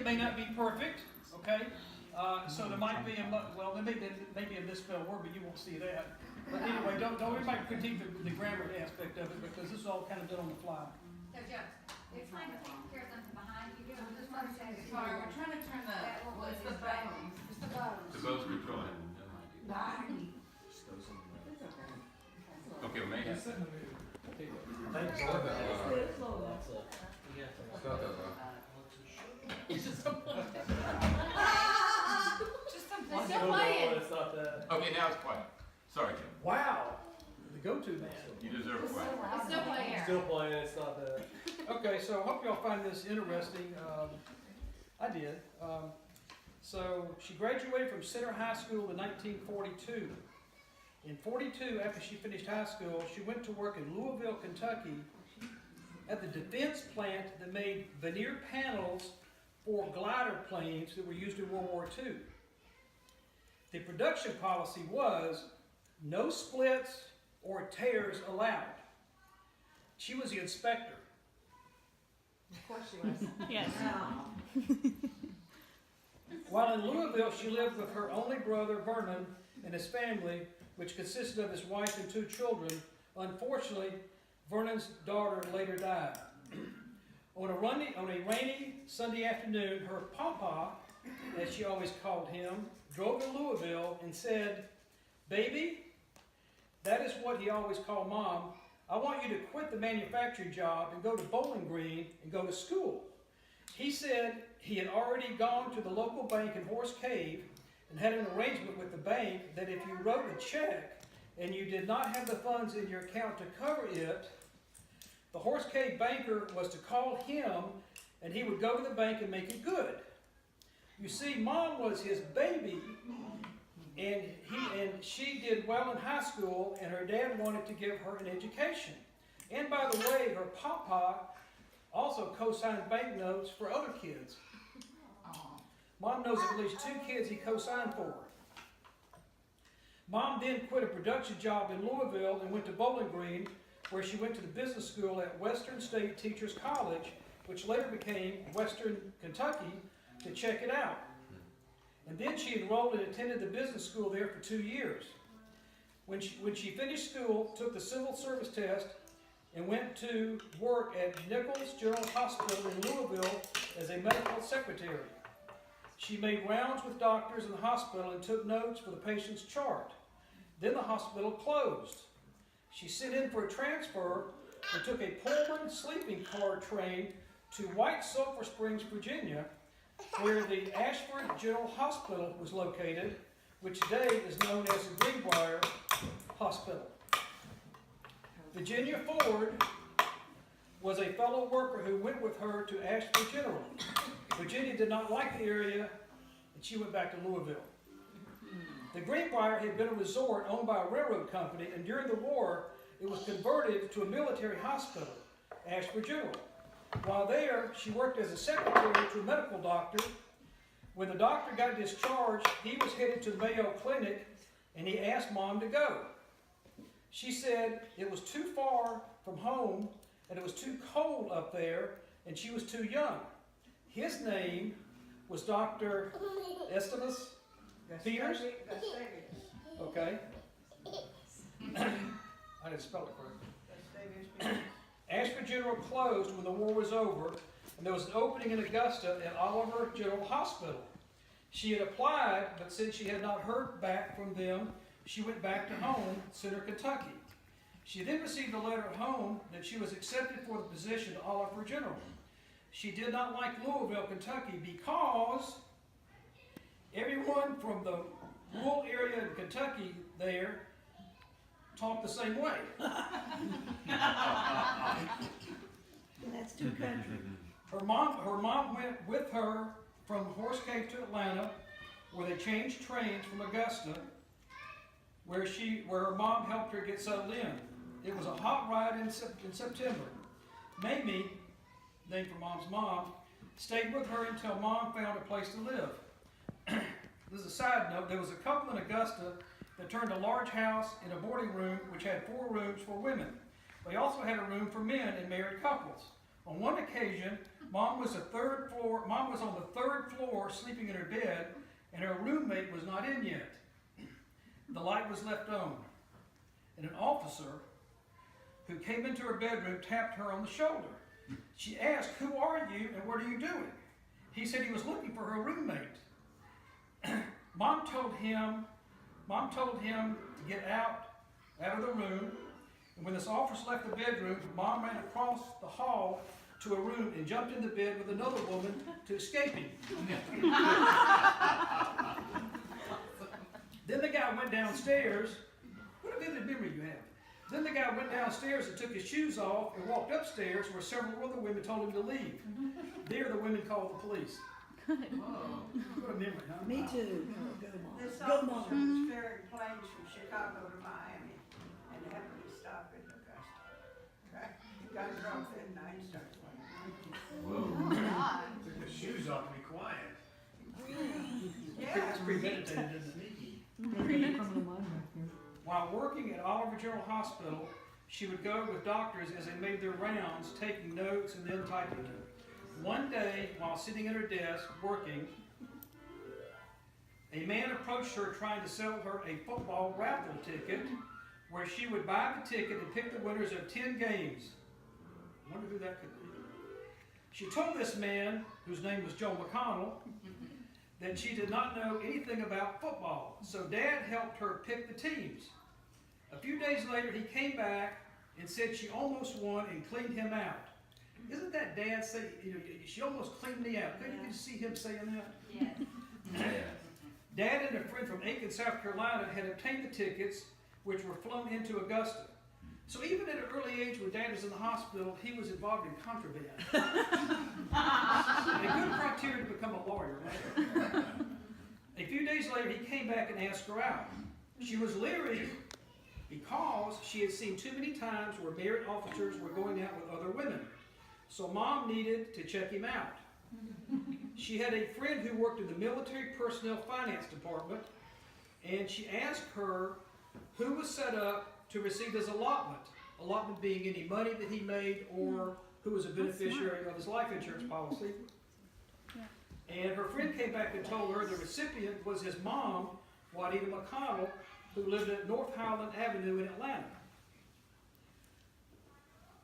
may not be perfect, okay? So there might be there may be a misspelled word, but you won't see that. But anyway, don't everybody critique the grammar aspect of it, because this is all kind of done on the fly. So, Joe, you're trying to take care of something behind you. I'm just trying to say this. Sorry, we're trying to turn the, well, it's the bones. It's the bones. The bones control it. Okay, well, maybe. It's just some They're still playing. It's not that. Okay, now it's quiet. Sorry, Jim. Wow, the go-to man. You deserve a quiet. It's still playing. Still playing, it's not that. Okay, so I hope y'all find this interesting. I did. So she graduated from Center High School in 1942. In 42, after she finished high school, she went to work in Louisville, Kentucky at the defense plant that made veneer panels for glider planes that were used in World War II. The production policy was no splits or tears allowed. She was the inspector. Of course she was. Yes. While in Louisville, she lived with her only brother, Vernon, and his family, which consisted of his wife and 2 children. Unfortunately, Vernon's daughter later died. On a rainy Sunday afternoon, her papa, as she always called him, drove to Louisville and said, "Baby," that is what he always called Mom, "I want you to quit the manufacturing job and go to Bowling Green and go to school." He said he had already gone to the local bank in Horse Cave and had an arrangement with the bank that if you wrote a check and you did not have the funds in your account to cover it, the Horse Cave banker was to call him and he would go to the bank and make it good. You see, Mom was his baby, and she did well in high school, and her dad wanted to give her an education. And by the way, her papa also co-signed banknotes for other kids. Mom knows of at least 2 kids he co-signed for. Mom then quit a production job in Louisville and went to Bowling Green, where she went to the business school at Western State Teachers College, which later became Western Kentucky, to check it out. And then she enrolled and attended the business school there for 2 years. When she finished school, took the civil service test, and went to work at Nichols General Hospital in Louisville as a medical secretary. She made rounds with doctors in the hospital and took notes for the patient's chart. Then the hospital closed. She sent in for a transfer and took a Pullman sleeping car train to White Sulphur Springs, Virginia, where the Ashford General Hospital was located, which today is known as the Greenbrier Hospital. Virginia Ford was a fellow worker who went with her to Ashford General. Virginia did not like the area, and she went back to Louisville. The Greenbrier had been a resort owned by a railroad company, and during the war, it was converted to a military hospital, Ashford General. While there, she worked as a secretary to a medical doctor. When the doctor got discharged, he was headed to the Mayo Clinic, and he asked Mom to go. She said it was too far from home, and it was too cold up there, and she was too young. His name was Dr. Estemus Peters. Okay. I didn't spell it correctly. Ashford General closed when the war was over, and there was an opening in Augusta at Oliver General Hospital. She had applied, but since she had not heard back from them, she went back to home, Center, Kentucky. She then received a letter at home that she was accepted for the position at Oliver General. She did not like Louisville, Kentucky, because everyone from the rural area in Kentucky there talked the same way. That's too country. Her mom went with her from Horse Cave to Atlanta, where they changed trains from Augusta, where her mom helped her get settled in. It was a hot ride in September. Mamie, named for Mom's mom, stayed with her until Mom found a place to live. This is a side note. There was a couple in Augusta that turned a large house into a boarding room which had 4 rooms for women. They also had a room for men and married couples. On one occasion, Mom was on the third floor sleeping in her bed, and her roommate was not in yet. The light was left on, and an officer who came into her bedroom tapped her on the shoulder. She asked, "Who are you and what are you doing?" He said he was looking for her roommate. Mom told him to get out of the room. And when this officer left the bedroom, Mom ran across the hall to a room and jumped in the bed with another woman to escape him. Then the guy went downstairs. What a vivid memory you have. Then the guy went downstairs and took his shoes off and walked upstairs where several other women told him to leave. There the women called the police. What a memory, huh? Me too. Go, Mom. This Go, Mom. officer was ferrying planes from Chicago to Miami, and happened to stop in Augusta. He got drunk that night and started playing. Took the shoes off to be quiet. That's premeditated, isn't it? While working at Oliver General Hospital, she would go with doctors as they made their rounds, taking notes and then typing them. One day, while sitting at her desk working, a man approached her trying to sell her a football raffle ticket where she would buy the ticket and pick the winners of 10 games. I wonder who that could be. She told this man, whose name was Joe McConnell, that she did not know anything about football, so Dad helped her pick the teams. A few days later, he came back and said she almost won and cleaned him out. Isn't that Dad say, she almost cleaned me out? Couldn't you see him saying that? Yes. Dad and a friend from Aiken, South Carolina had obtained the tickets, which were flown into Augusta. So even at an early age when Dad was in the hospital, he was involved in contraband. A good criteria to become a lawyer, right? A few days later, he came back and asked her out. She was leery because she had seen too many times where married officers were going out with other women. So Mom needed to check him out. She had a friend who worked in the military personnel finance department, and she asked her who was set up to receive his allotment. Allotment being any money that he made or who was a beneficiary of his life insurance policy. And her friend came back and told her the recipient was his mom, Juanita McConnell, who lived at North Highland Avenue in Atlanta.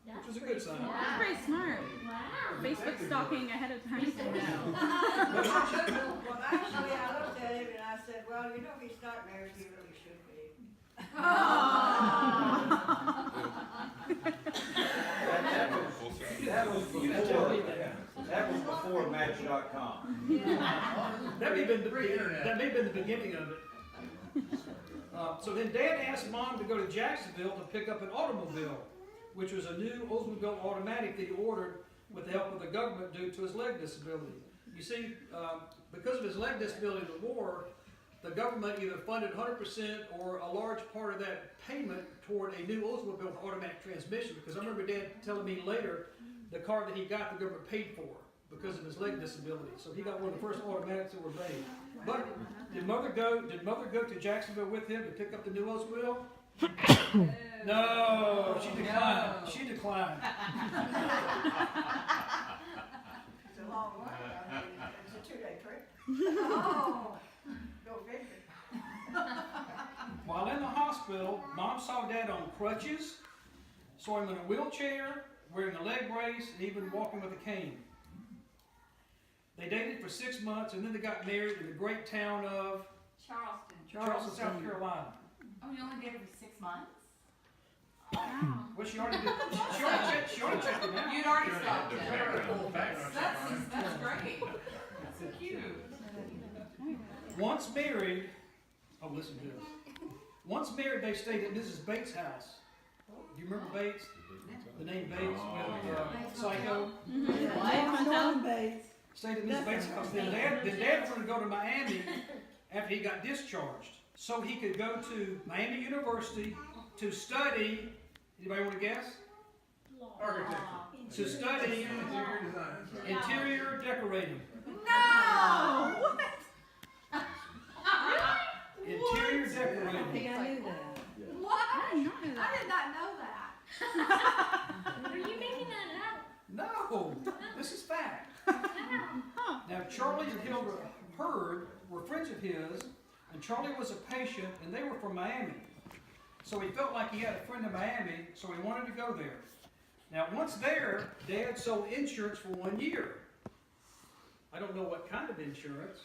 Which was a good sign. That's pretty smart. Wow. Facebook stalking ahead of time. Well, actually, I looked at him and I said, well, if he's not married, he really should be. That was before Match.com. That may have been the beginning of it. So then Dad asked Mom to go to Jacksonville to pick up an automobile, which was a new Oldsmobile automatic that he ordered with the help of the government due to his leg disability. You see, because of his leg disability in the war, the government either funded 100% or a large part of that payment toward a new Oldsmobile with automatic transmission. Because I remember Dad telling me later, the car that he got, the government paid for because of his leg disability. So he got one of the first automatics that were made. But did Mother go to Jacksonville with him to pick up the new Oldsmobile? No, she declined. She declined. It's a long way. I mean, it's a 2-day trip. Oh, go figure. While in the hospital, Mom saw Dad on crutches, saw him in a wheelchair, wearing a leg brace, and even walking with a cane. They dated for 6 months, and then they got married in the great town of Charleston, South Carolina. Oh, you only dated for 6 months? Wow. Well, she already checked him out. You'd already stopped it. That's That's great. That's so cute. Once married, listen to this. Once married, they stayed at Mrs. Bates' house. Do you remember Bates? The name Bates, Psycho. Norman Bates. Stayed at Mrs. Bates' house. Then Dad wanted to go to Miami after he got discharged, so he could go to Miami University to study. Anybody want to guess? architecture. To study Interior design. interior decorating. No! What? Interior I decorating. think I knew that. What? I did not know that. I did not know that. Are you making that up? No. heard were friends of his, and Charlie was a patient, and they were from Miami. So he felt like he had a friend in Miami, so he wanted to go there. Now, once there, Dad sold insurance for 1 year. I don't know what kind of insurance,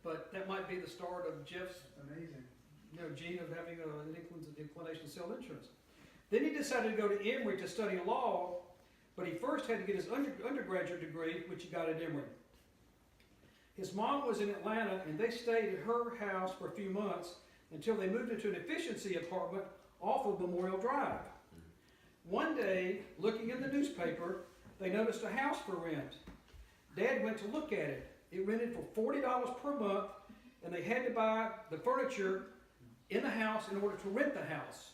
but that might be the start of Jeff's gene of having an inclination to sell insurance. Then he decided to go to Emory to study law, but he first had to get his undergraduate degree, which he got at Emory. His mom was in Atlanta, and they stayed at her house for a few months until they moved into an efficiency apartment off of Memorial Drive. One day, looking in the newspaper, they noticed a house for rent. Dad went to look at it. It rented for $40 per month, and they had to buy the furniture in the house in order to rent the house.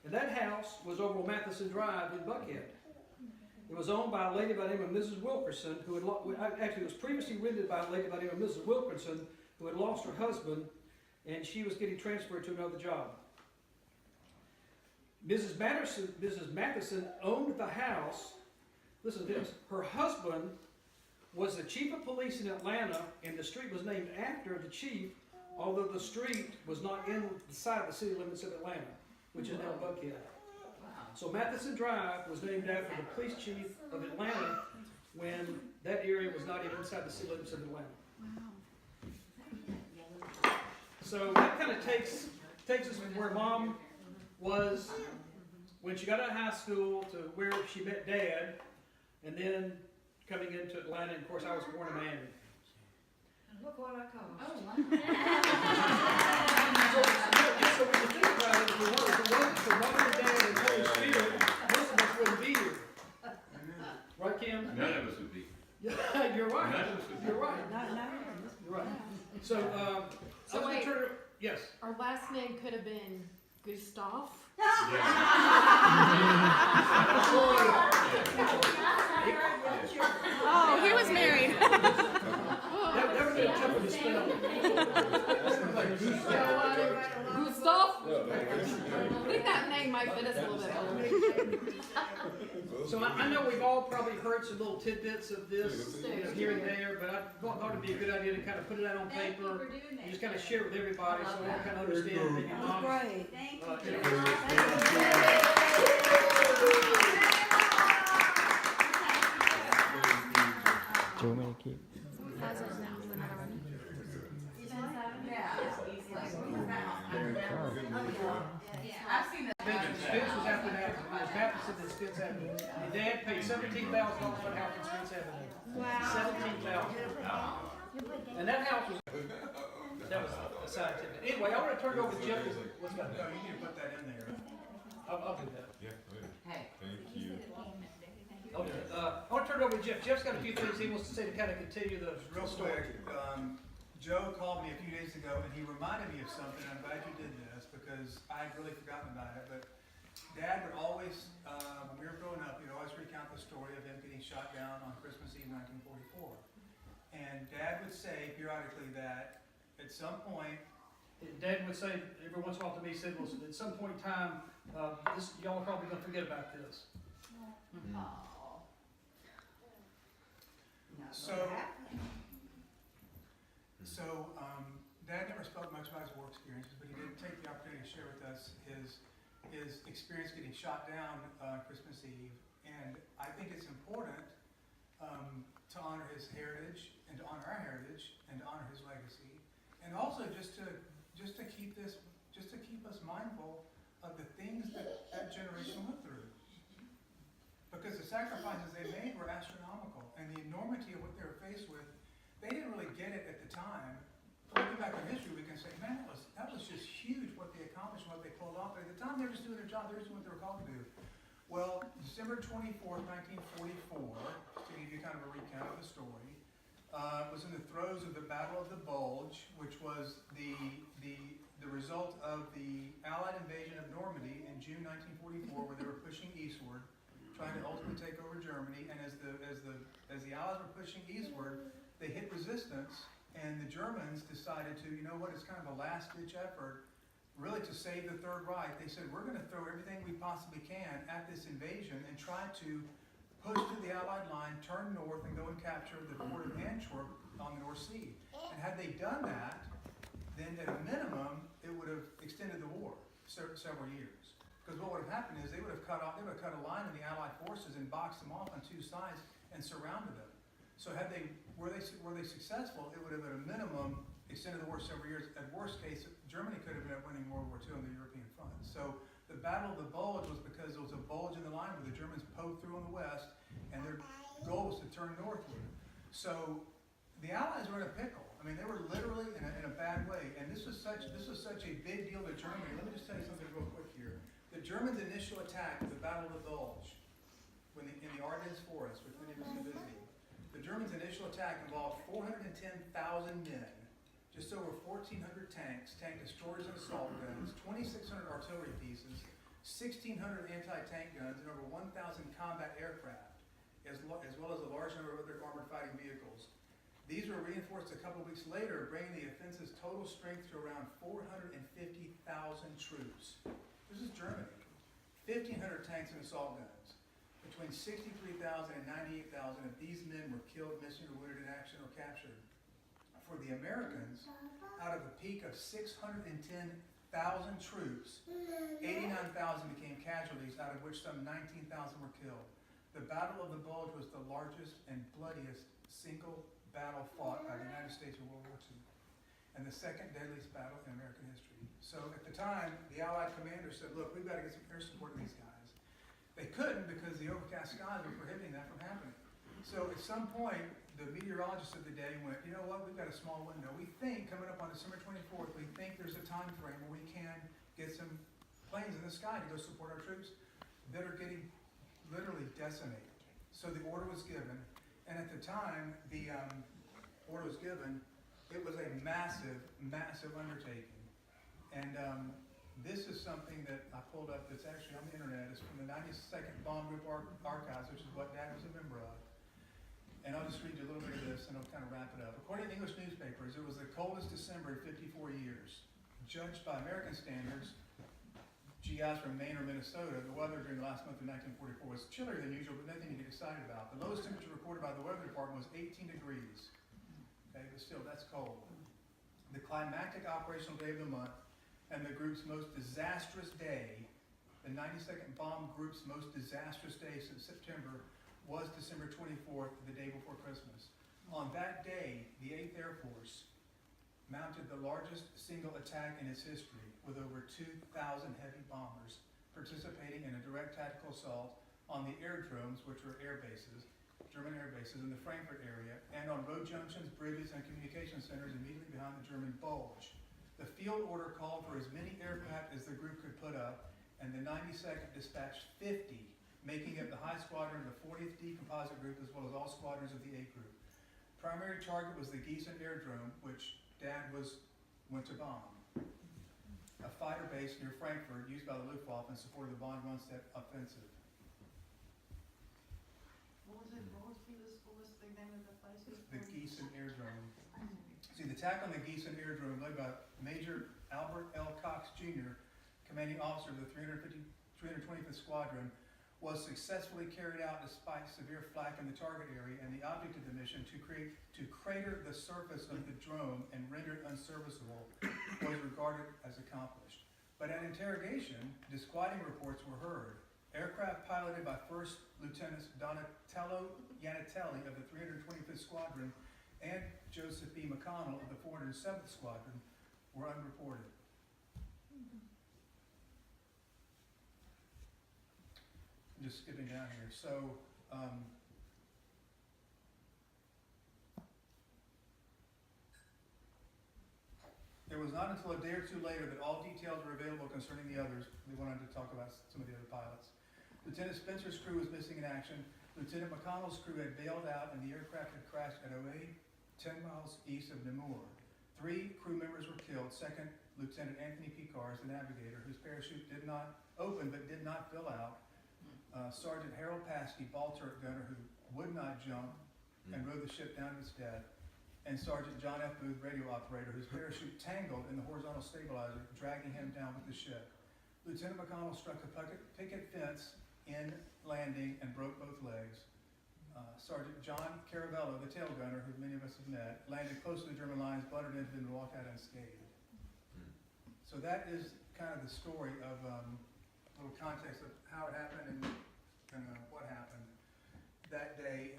And that house was over on Matheson Drive in Buckhead. It was owned by a lady by the name of Mrs. Wilkerson, who had actually it was previously rented by a lady by the name of Mrs. Wilkerson, who had lost her husband, and she was getting transferred to another job. Mrs. Matheson owned the house. Listen to this. Her husband was the chief of police in Atlanta, and the street was named after the chief, although the street was not inside the city limits of Atlanta, which is now Buckhead. So Matheson Drive was named after the police chief of Atlanta when that area was not even inside the city limits of Atlanta. So that kind of takes us from where Mom was when she got out of high school to where she met Dad, and then coming into Atlanta. And of course, I was born in Miami. Look what I call. Oh, wow. So when you think about it, if it wasn't for Mom and Dad and Holy Spirit, most of us wouldn't be here. Right, Kim? None of us would be. Yeah, you're right. None of us would be. You're right. You're right. So, I was going to turn it. Yes. Our last name could have been Gustav. Oh, he was married. That would be a tough one to spell. Gustav? I think that name might fit us a little bit better. So I know we've all probably heard some little tidbits of this here and there, but I thought it'd be a good idea to kind of put it out on Thank you paper for doing and that. just kind of share it with everybody so we kind of understand that your That was mom. great. Thank you you. Do you want me to keep? I've seen that. Spence was after that. It was Matheson and Spence Avenue. And Dad paid $17,000 for the house on Spence Avenue. $17,000. And that house was, that was a side tidbit. Anyway, I want to turn it over to Jeff. What's got No, you need to put that in there. I'll do that. Yeah, Hey. thank you. Okay. I want to turn it over to Jeff. Jeff's got a few things he wants to say to kind of continue the Real story. quick, Joe called me a few days ago and he reminded me of something. I'm glad you did this because I had really forgotten about it. But Dad would always, when we were growing up, he'd always recount the story of him getting shot down on Christmas Eve 1944. And Dad would say periodically that at some point, Dad would say every once in a while to me, he said, well, at some point in time, y'all are probably going to forget about this. So, Dad never spoke much about his war experiences, but he did take the opportunity to share with us his experience getting shot down Christmas Eve. And I think it's important to honor his heritage and to honor our heritage and to honor his legacy, and also just to keep us mindful of the things that that generation went through. Because the sacrifices they made were astronomical, and the enormity of what they were faced with, they didn't really get it at the time. Looking back in history, we can say, man, that was just huge what they accomplished, what they pulled off. But at the time, they were just doing their job. They were just doing what they were called to do. Well, December 24th, 1944, to give you kind of a recount of the story, was in the throes of the Battle of the Bulge, which was the result of the Allied invasion of Normandy in June 1944, where they were pushing eastward, trying to ultimately take over Germany. And as the Allies were pushing eastward, they hit resistance, and the Germans decided to, you know what, it's kind of a last-ditch effort, really to save the Third Reich. They said, we're going to throw everything we possibly can at this invasion and try to push through the Allied line, turn north, and go and capture the port of Antwerp on the North Sea. And had they done that, then at a minimum, it would have extended the war several years. Because what would have happened is they would have cut a line in the Allied forces and boxed them off on two sides and surrounded them. So were they successful, it would have at a minimum extended the war several years. At worst case, Germany could have been winning World War II on the European front. So the Battle of the Bulge was because there was a bulge in the line where the Germans poked through on the west, and their goal was to turn northward. So the Allies were in a pickle. I mean, they were literally in a bad way, and this was such a big deal to Germany. Let me just tell you something real quick here. The Germans' initial attack at the Battle of the Bulge, in the Ardennes forest, which many of us have visited, the Germans' initial attack involved 410,000 men, just over 1,400 tanks, tank destroyers and assault guns, 2,600 artillery pieces, 1,600 anti-tank guns, and over 1,000 combat aircraft, as well as a large number of other armored fighting vehicles. These were reinforced a couple of weeks later, bringing the offensive's total strength to around 450,000 troops. This is Germany. 1,500 tanks and assault guns. Between 63,000 and 98,000 of these men were killed, missing, or wounded in action or captured. For the Americans, out of a peak of 610,000 troops, 89,000 became casualties, out of which some 19,000 were killed. The Battle of the Bulge was the largest and bloodiest single battle fought by the United States in World War II, and the second deadliest battle in American history. So at the time, the Allied commander said, look, we've got to get some air support to these guys. They couldn't because the overcast skies were prohibiting that from happening. So at some point, the meteorologists of the day went, you know what, we've got a small window. We think, coming up on December 24th, we think there's a time frame where we can get some planes in the sky to go support our troops that are getting literally decimated. So the order was given, and at the time the order was given, it was a massive, massive undertaking. And this is something that I pulled up that's actually on the internet. It's from the 92nd Bomb Group Archives, which is what Dad was a member of. And I'll just read you a little bit of this and I'll kind of wrap it up. According to English newspapers, it was the coldest December in 54 years. Judged by American standards, GIs from Maine or Minnesota, the weather during the last month of 1944 was chillier than usual, but nothing to get excited about. The lowest temperature recorded by the weather department was 18 degrees. Okay, but still, that's cold. The climactic operational day of the month and the group's most disastrous day, the 92nd Bomb Group's most disastrous day since September, was December 24th, the day before Christmas. On that day, the 8th Air Force mounted the largest single attack in its history, with over 2,000 heavy bombers participating in a direct tactical assault on the airdromes, which were air bases, German air bases in the Frankfurt area, and on road junctions, bridges, and communication centers immediately behind the German Bulge. The field order called for as many aircraft as the group could put up, and the 92nd dispatched 50, making it the high squadron of the 40th D Composite Group, as well as all squadrons of the A Group. Primary target was the Gießen Airdrome, which Dad went to bomb. A fighter base near Frankfurt used by the Luftwaffe in support of the von Rundstedt offensive. What was the name of the place? The Gießen Airdrome. See, the attack on the Gießen Airdrome, led by Major Albert L. Cox Jr., commanding officer of the 325th Squadron, was successfully carried out despite severe flak in the target area, and the object of the mission, to crater the surface of the drone and render it unserviceable, was regarded as accomplished. But at interrogation, disquieting reports were heard. Aircraft piloted by First Lieutenants Donatello Yanatelli of the 325th Squadron and Joseph B. McConnell of the 407th Squadron were unreported. Just skipping down here. So, it was not until a day or two later that all details were available concerning the others. We wanted to talk about some of the other pilots. Lieutenant Spencer's crew was missing in action. Lieutenant McConnell's crew had bailed out, and the aircraft had crashed at Oe, 10 miles east of Namur. 3 crew members were killed. Second Lieutenant Anthony Picard, the navigator, whose parachute did not open but did not fill out. Sergeant Harold Paskey, ball turret gunner, who would not jump and rode the ship down to its death, and Sergeant John F. Booth, radio operator, whose parachute tangled in the horizontal stabilizer, dragging him down with the ship. Lieutenant McConnell struck a picket fence in landing and broke both legs. Sergeant John Caravello, the tail gunner, who many of us have met, landed close to the German lines, blundered into them, and walked out unscathed. So that is kind of the story of a little context of how it happened and what happened that day.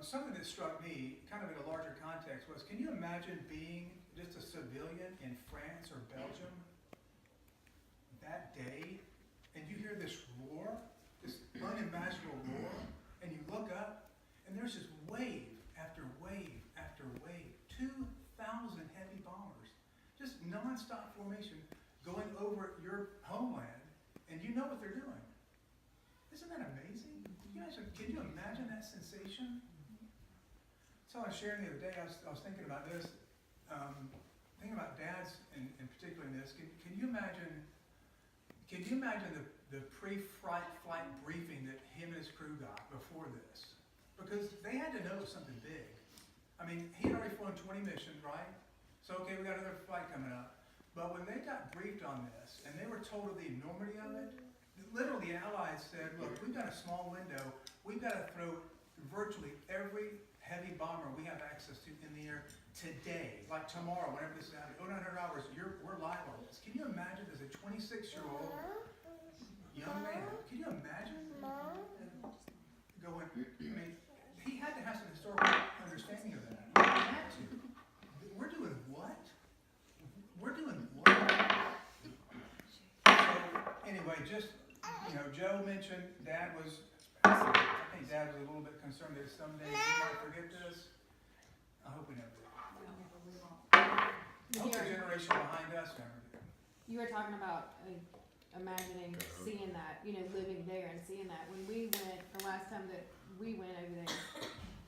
Something that struck me, kind of in a larger context, was can you imagine being just a civilian in France or Belgium that day, and you hear this roar, this unimaginable roar, and you look up, and there's just wave after wave after wave, 2,000 heavy bombers, just non-stop formation going over your homeland, and you know what they're doing. Isn't that amazing? Can you imagine that sensation? So I was sharing the other day, I was thinking about this, thinking about dads in particular in this. Can you imagine the pre-flight briefing that him and his crew got before this? Because they had to know it was something big. I mean, he had already flown 20 missions, right? So okay, we got another flight coming up. But when they got briefed on this, and they were told of the enormity of it, literally the Allies said, look, we've got a small window, we've got to throw virtually every heavy bomber we have access to in the air today, like tomorrow, whenever this is happening, 900 hours, we're live on this. Can you imagine as a 26-year-old young man, can you imagine going, I mean, he had to have some historical understanding of that. He had to. We're doing what? We're doing what? So, anyway, just, Joe mentioned Dad was, I think Dad was a little bit concerned that someday we might forget this. I hope we never do. I hope the generation behind us never do. You were talking about imagining seeing that, living there and seeing that. When we went, the last time that we went over there,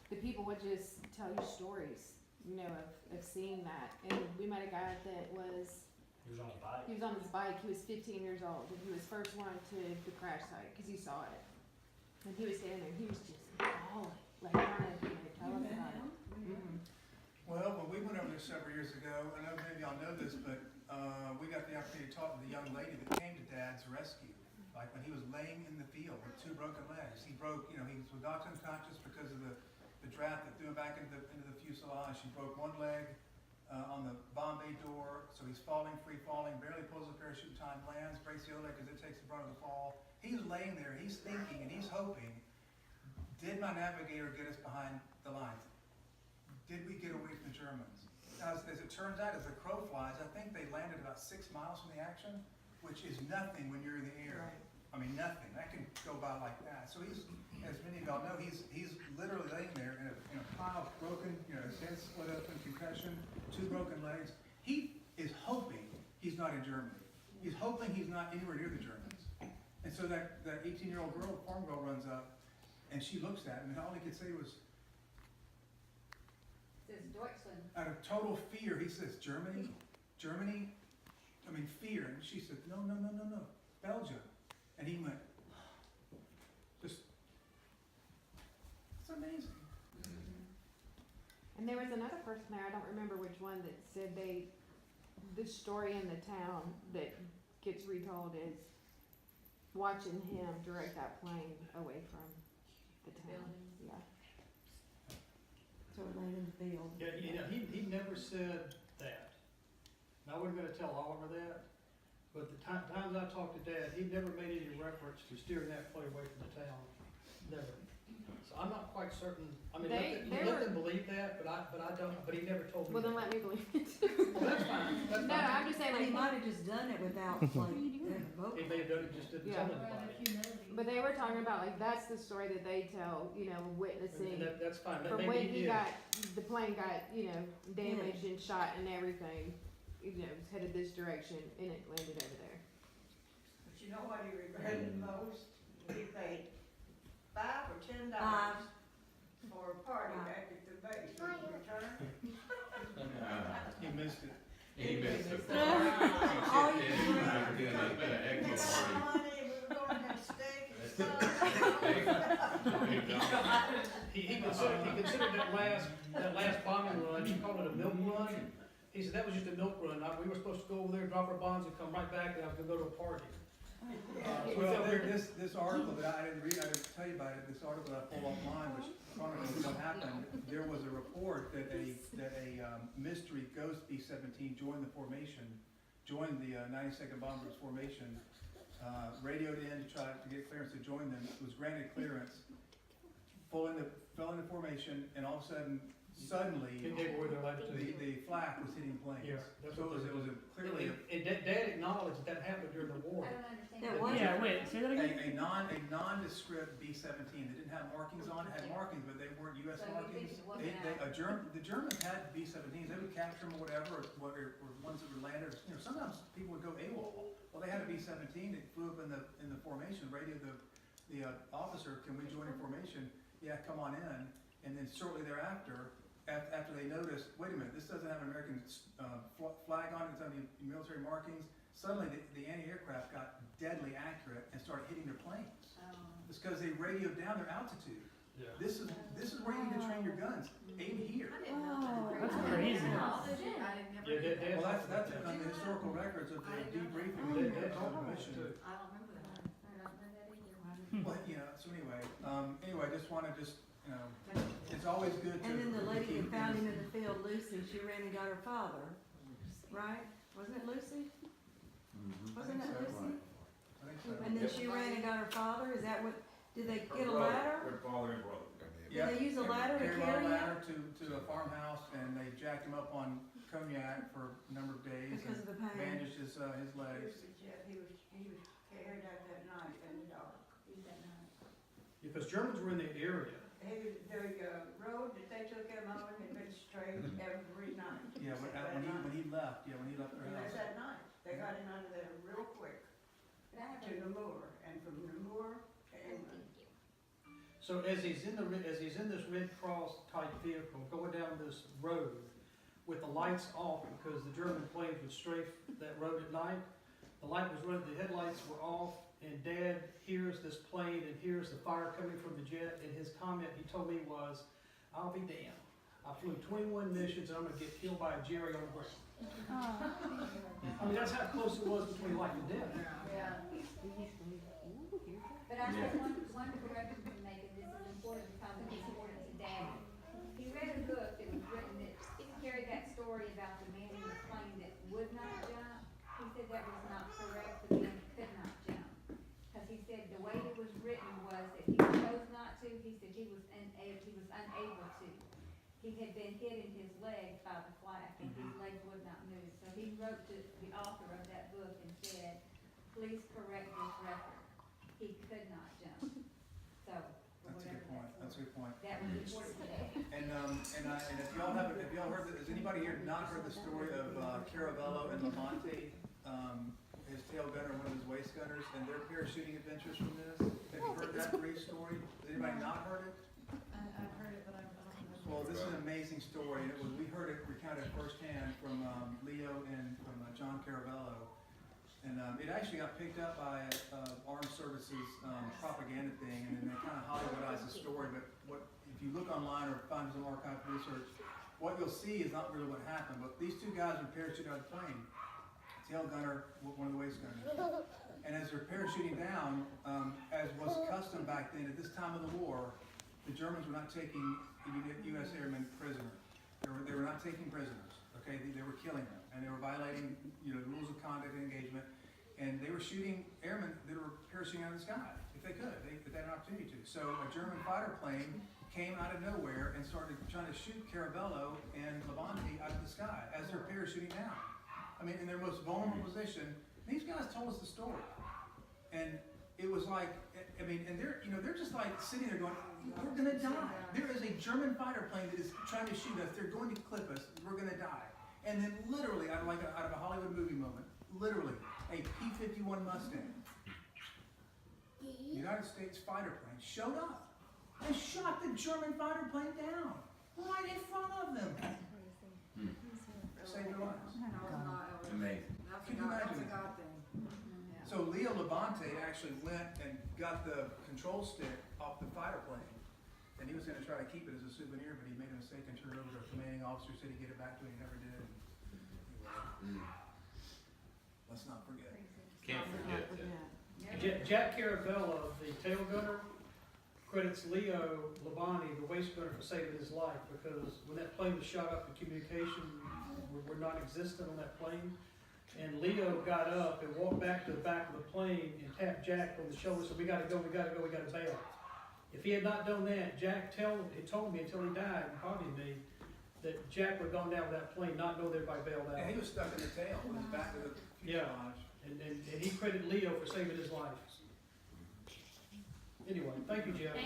the people would just tell you stories, of seeing that. And we met a guy that was, He was on a bike. he was on his bike, he was 15 years old, and he was first one to the crash site because he saw it. And he was standing there, he was just bawling, like trying to tell us about it. Mm-hmm. Well, when we went over there several years ago, I know many of y'all know this, but we got the opportunity to talk to the young lady that came to Dad's rescue. Like when he was laying in the field with 2 broken legs. He broke, he was knocked unconscious because of the draft that threw him back into the fuselage. He broke one leg on the bomb bay door, so he's free falling, barely pulls the parachute in time, lands, breaks the other leg because it takes the brunt of the fall. He's laying there, he's thinking, and he's hoping, did my navigator get us behind the lines? Did we get away from the Germans? As it turns out, as the crow flies, I think they landed about 6 miles from the action, which is nothing when you're in the air. Right. I mean, nothing. That can go by like that. So he's, as many of y'all know, he's literally laying there in a pile of broken, his head split open, concussion, 2 broken legs. He is hoping he's not in Germany. He's hoping he's not anywhere near the Germans. And so that 18-year-old girl, farm girl, runs up, and she looks at him, and all he could say was, Says Deutschland. out of total fear, he says, Germany? I mean, fear. And she said, no, Belgium. And he went, it's amazing. And there was another person there, I don't remember which one, that said the story in the town that gets retold is watching him direct that plane away from the town. Yeah. So it landed in the field. Yeah, he never said that. And I wasn't gonna tell Oliver that, but the times I talked to Dad, he never made any reference to steering that plane away from the town. Never. So I'm not quite certain, I mean, let them believe that, but I don't, but he never told me. Well, then that. let me believe it. Well, that's fine, that's No, fine. I'm just saying, He like, might have just done it without, like, He voting. may have done it, just didn't Yeah. tell anybody. but they were talking about, like, that's the story that they tell, witnessing. And that's fine, From maybe when he did. the plane got, damaged and shot and everything, was headed this direction and it landed over there. But you know what he regretted most? He paid $5 or $10 $5. for a party back at the base when he returned. He missed it. He missed the All you We were going to have steak and stuff. He considered that last bombing run, he called it a milk run. He said that was just a milk run. We were supposed to go over there, drop our bombs, and come right back, and I was gonna go to a party. Well, this article that I didn't read, I didn't tell you about it, this article that I pulled offline, which chronicles what happened, there was a report that a mystery ghost B-17 joined the 92nd Bombers formation, radioed in to try to get clearance to join them, was granted clearance, fell into formation, and all of a sudden, It gave away their latitude. the flak was hitting planes. Yeah, that's So what it was clearly Dad acknowledged that happened during the war. I don't understand. That was- Yeah, wait, say that again? a nondescript B-17. They didn't have markings on it. Had markings, but they weren't U.S. So you markings. think it wasn't The Germans had B-17s. They would capture them or whatever, or ones that were landed. You know, sometimes people would go AWOL. Well, they had a B-17. It flew up in the formation. Radioed the officer, "Can we join in formation?" "Yeah, come on in." And then shortly thereafter, after they noticed, wait a minute, this doesn't have an American flag on it, it's on the military markings, suddenly the anti-aircraft got deadly accurate and started hitting their planes. It's because they radioed down their altitude. Yeah. This is where you need to train your guns. Aim here. I didn't know that. That's crazy. I didn't never. Yeah, Dad. Well, that's on the historical records of the debriefing of the mission. I don't remember that. I don't know that either. Well, so anyway, I just want to it's always good to. And then the lady keep that found him things- in the field, Lucy, she ran and got her father, right? Wasn't it Lucy? Wasn't it Lucy? I think so. And then she ran and got her father, is that what, did they get a ladder? Their father and brother. Yeah. Did they use a ladder to Carried him carry on a him? ladder to a farmhouse, and they jacked him up on cognac for a number of days, Because and of the pain. bandaged his legs. He was carried out that night in the dark. Because Germans were in the area. The road that they took him on had been straight every night. Yeah, when he left their And house. that's that night. They got him out of there real quick But I have to Namur, and from Namur to England. So as he's in this Red Cross type vehicle going down this road with the lights off because the German planes would strafe that road at night, the light was running, the headlights were off, and Dad hears this plane and hears the fire coming from the jet, and his comment he told me was, "I'll be damned. I flew 21 missions and I'm gonna get killed by a Jerry on the ground." I mean, that's how close it was between life and death. Yeah. But I have one correction to make, and this is important because it is important to Dad. He read a book that was written that carried that story about the man in the plane that would not jump. He said that was not correct, the man could not jump. Because he said the way it was written was that he chose not to, he said he was unable to. He had been hit in his legs by the flak and his legs would not move. So he wrote to the author of that book and said, "Please correct this record. He could not jump." So, for That's a whatever good point. That's a good point. that was important today. And if y'all heard, has anybody here not heard the story of Caravello and Lamont, his tail gunner and one of his waist gunners, and their parachuting adventures from this? Have you heard that brief story? Has anybody not heard it? I've heard it, but I don't know. Well, this is an amazing story, and we heard it recounted firsthand from Leo and from John Caravello. And it actually got picked up by Armed Services propaganda thing, and then they kind of Hollywoodized the story. But if you look online or find some archival research, what you'll see is not really what happened. But these two guys were parachuted out of the plane, tail gunner, one of the waist gunners. And as they're parachuting down, as was custom back then, at this time of the war, the Germans were not taking U.S. airmen prisoner. They were not taking prisoners. Okay, they were killing them, and they were violating the rules of conduct and engagement. And they were shooting airmen that were parachuting out of the sky if they could. If they had an opportunity to. So a German fighter plane came out of nowhere and started trying to shoot Caravello and Levante out of the sky as they're parachuting down. I mean, in their most vulnerable position. These guys told us the story, and it was like, I mean, and they're just like sitting there going, "We're gonna die. There is a German fighter plane that is trying to shoot us. They're going to clip us. We're gonna die." And then literally, out of a Hollywood movie moment, literally a P-51 Mustang, United States fighter plane, showed up and shot the German fighter plane down right in front of them. Saved their lives. Amazing. That's Can you imagine a that? God thing. So Leo Levante actually went and got the control stick off the fighter plane, and he was going to try to keep it as a souvenir, but he made a mistake and turned it over to a commanding officer, said he'd get it back to him, he never did. Let's not forget. Can't forget that. Jack Carabella, the tail gunner, credits Leo Labani, the waist gunner, for saving his life, because when that plane was shot up, the communication were non-existent on that plane. And Leo got up and walked back to the back of the plane and tapped Jack on the shoulder, said, we gotta go, we gotta bail. If he had not done that, Jack told me until he died, and probably me, that Jack would have gone down with that plane, not know that everybody bailed out. And he was stuck in the tail, in the back of the fuselage. And he credited Leo for saving his life. Anyway, thank you, Jeff.